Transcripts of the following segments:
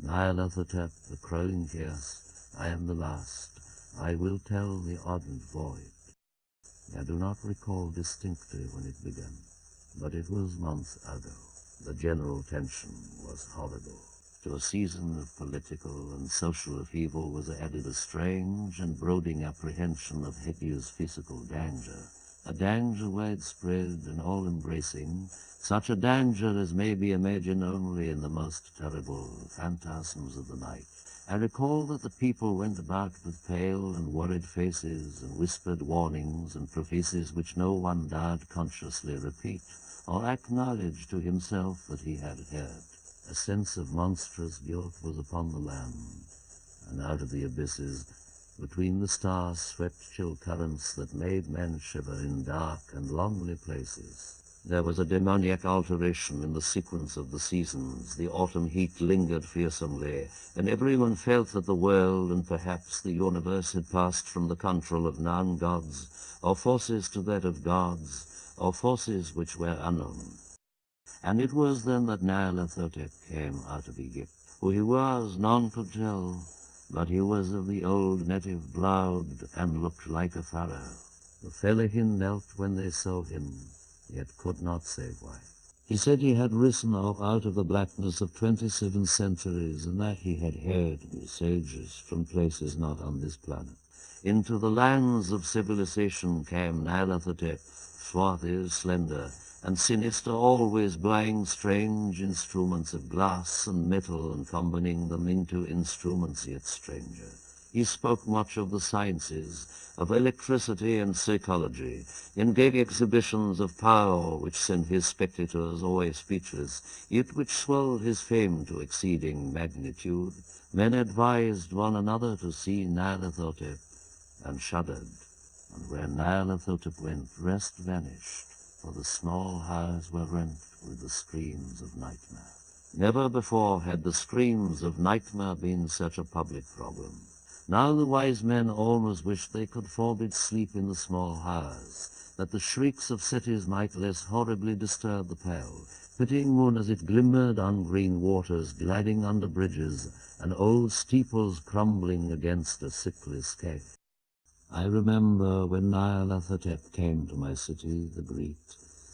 Nyarlathotep, the crowing chaos, I am the last. I will tell the ardent void. I do not recall distinctly when it began, but it was months ago. The general tension was horrible. To a season of political and social upheaval was added a strange and brooding apprehension of hideous physical danger, a danger widespread and all-embracing, such a danger as may be imagined only in the most terrible phantasms of the night. I recall that the people went about with pale and worried faces and whispered warnings and prophecies which no one dared consciously repeat or acknowledge to himself that he had heard. A sense of monstrous guilt was upon the land, and out of the abysses between the stars swept chill currents that made men shiver in dark and lonely places. There was a demoniac alteration in the sequence of the seasons. The autumn heat lingered fearsomely, and everyone felt that the world and perhaps the universe had passed from the control of non-gods or forces to that of gods, or forces which were unknown. And it was then that Nyarlathotep came out of Egypt. Who he was, none could tell, but he was of the old native blood and looked like a pharaoh. The Fellahin knelt when they saw him, yet could not say why. He said he had risen up out of the blackness of 27 centuries, and that he had heard sages from places not on this planet. Into the lands of civilization came Nyarlathotep, swarthy, slender, and sinister, always buying strange instruments of glass and metal and combining them into instruments yet stranger. He spoke much of the sciences, of electricity and psychology, and gave exhibitions of power which sent his spectators always speechless, yet which swelled his fame to exceeding magnitude. Men advised one another to see Nyarlathotep, and shuddered, and where Nyarlathotep went, rest vanished, for the small hours were rent with the screams of nightmare. Never before had the screams of nightmare been such a public problem. Now the wise men almost wished they could forbid sleep in the small hours, that the shrieks of cities might less horribly disturb the pale, pitying moon as it glimmered on green waters gliding under bridges, and old steeples crumbling against a sickly sky. I remember when Nyarlathotep came to my city, the great,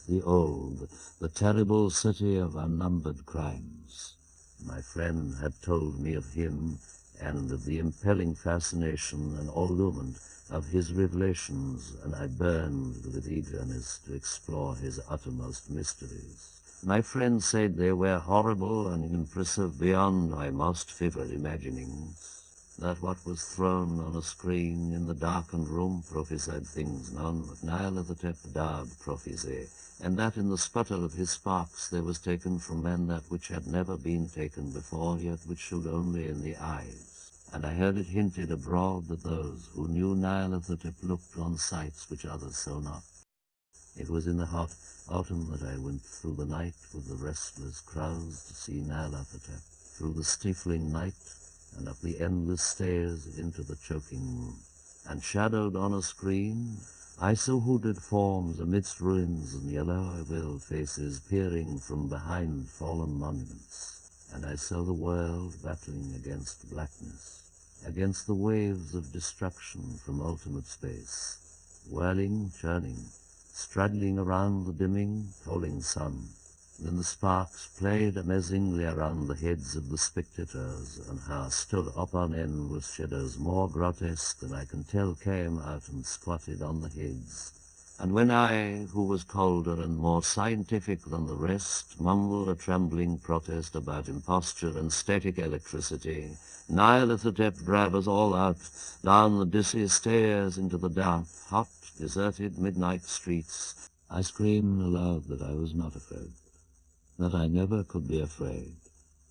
the old, the terrible city of unnumbered crimes. My friend had told me of him and of the impelling fascination and allurement of his revelations, and I burned with eagerness to explore his uttermost mysteries. My friend said they were horrible and impressive beyond my most vivid imaginings, that what was thrown on a screen in the darkened room prophesied things none but Nyarlathotep dared prophesy, and that in the sputter of his sparks there was taken from men that which had never been taken before, yet which showed only in the eyes. And I heard it hinted abroad that those who knew Nyarlathotep looked on sights which others saw not. It was in the hot autumn that I went through the night with the restless crowds to see Nyarlathotep, through the stifling night, and up the endless stairs into the choking room. And shadowed on a screen, I saw hooded forms amidst ruins and yellow-veiled faces peering from behind fallen monuments. And I saw the world battling against blackness, against the waves of destruction from ultimate space, whirling, churning, straddling around the dimming, falling sun. Then the sparks played amazingly around the heads of the spectators, and how stood up on end with shadows more grotesque than I can tell came out and squatted on the heads. And when I, who was colder and more scientific than the rest, mumbled a trembling protest about imposture and static electricity, Nyarlathotep drove us all out, down the dizzy stairs into the dark, hot, deserted midnight streets. I screamed aloud that I was not afraid, that I never could be afraid,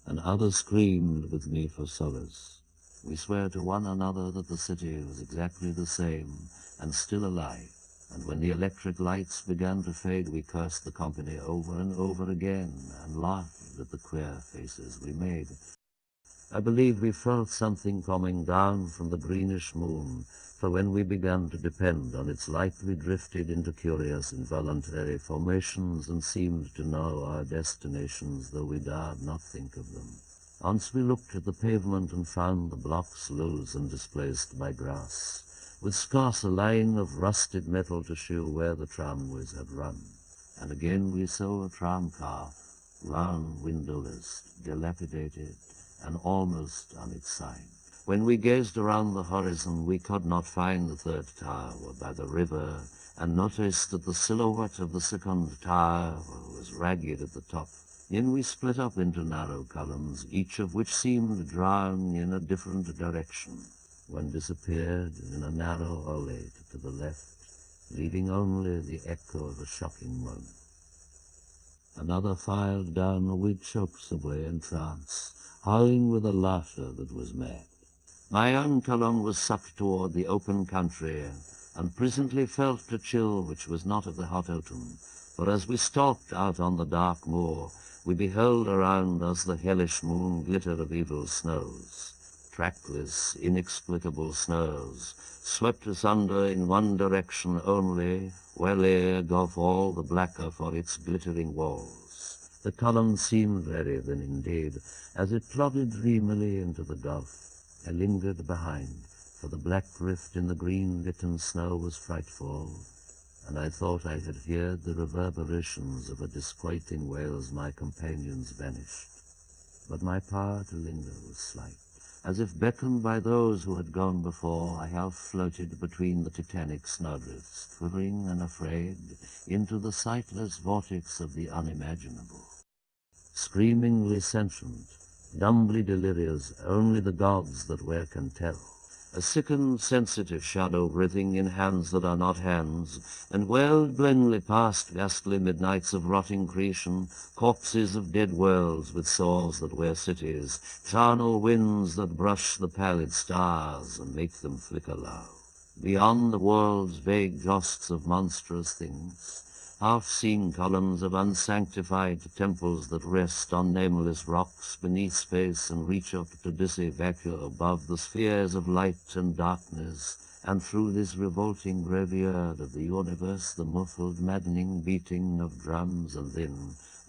and others screamed with me for solace. We swore to one another that the city was exactly the same and still alive, and when the electric lights began to fade, we cursed the company over and over again and laughed at the queer faces we made. I believe we felt something coming down from the greenish moon, for when we began to depend on its light we drifted into curious involuntary formations and seemed to know our destinations, though we dared not think of them. Once we looked at the pavement and found the blocks loose and displaced by grass, with scarce a line of rusted metal to show where the tramways had run. And again we saw a tram-car, round windowless, dilapidated, and almost on its side. When we gazed around the horizon, we could not find the third tower by the river, and noticed that the silhouette of the second tower was ragged at the top. Then we split up into narrow columns, each of which seemed drawn in a different direction. One disappeared in a narrow alley to the left, leaving only the echo of a shocking moan. Another filed down a weed-choked subway in trance, howling with a laughter that was mad. My own column was sucked toward the open country, and presently felt a chill which was not of the hot autumn, for as we stalked out on the dark moor, we beheld around us the hellish moon glitter of evil snows. Trackless, inexplicable snows swept us under in one direction only, where lay a gulf all the blacker for its glittering walls. The column seemed very thin indeed, as it plodded dreamily into the gulf. I lingered behind, for the black rift in the green-bitten snow was frightful, and I thought I had heard the reverberations of a disquieting wail as my companions vanished. But my power to linger was slight. As if beckoned by those who had gone before, I half floated between the titanic snowdrifts, quivering and afraid, into the sightless vortex of the unimaginable. Screamingly sentient, dumbly delirious, only the gods that wear can tell. A sickened, sensitive shadow writhing in hands that are not hands, and wailed blindly past ghastly midnights of rotting creation, corpses of dead worlds with souls that wear cities, charnel winds that brush the pallid stars and make them flicker low. Beyond the world's vague ghosts of monstrous things, half-seen columns of unsanctified temples that rest on nameless rocks beneath space and reach up to dizzy vacuum above the spheres of light and darkness, and through this revolting graveyard of the universe the muffled, maddening beating of drums, and then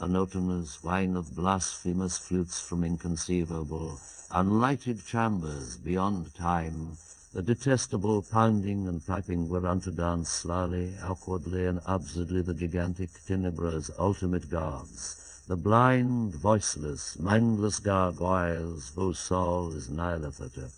a notonous whine of blasphemous flutes from inconceivable, unlighted chambers beyond time. The detestable pounding and piping whereon to dance slowly, awkwardly, and absurdly the gigantic Tenebra's ultimate gods, the blind, voiceless, mindless gargoyles whose soul is Nyarlathotep.